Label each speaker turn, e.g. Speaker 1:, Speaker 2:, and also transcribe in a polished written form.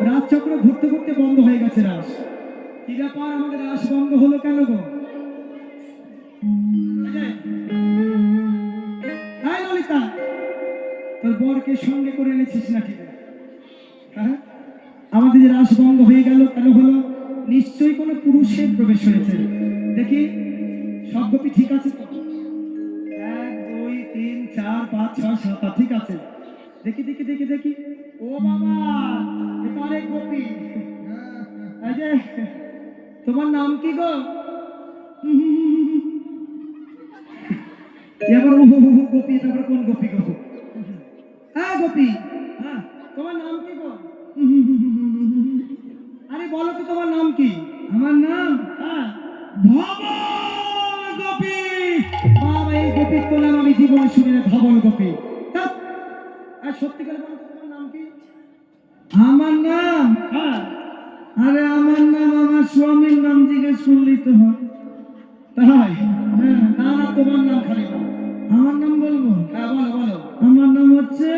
Speaker 1: রাজচক্র ঘুরতে ঘুরতে বন্ধ হয়ে গেছে রাস। কি ব্যাপার, আমাদের রাস বন্ধ হলো কেন গো? ললিতা, তোর বরকে সঙ্গে করে এনেছিস নাকি? হ্যাঁ, আমাদের যে রাস বন্ধ হয়ে গেল কেন হলো? নিশ্চয়ই কোনো পুরুষের প্রবেশ হয়েছে। দেখি সব গোপী ঠিক আছে তো? 1 2 3 4 5 6 7 ঠিক আছে। দেখি দেখি দেখি দেখি। ও বাবা, এটা অনেক গোপী। এই যে, তোমার নাম কি গো? এবার গোপী, তারপর কোন গোপী গো? হ্যাঁ গোপী, হ্যাঁ তোমার নাম কি গো? আরে বলো তো তোমার নাম কি? আমার নাম, হ্যাঁ, ধবল গোপী। বাবা, এই গোপীর তো নাম আমি জীবনে শুনি না, ধবল গোপী। আর সত্যি করে বলো তো তোমার নাম কি? আমার নাম, হ্যাঁ, আরে আমার নাম আমার স্বামীর নাম জিজ্ঞেস করলেই তো হয়। তাই? হ্যাঁ, না না, তোমার নাম খালি বলো। আমার নাম বলবো? হ্যাঁ বলো বলো। আমার নাম হচ্ছে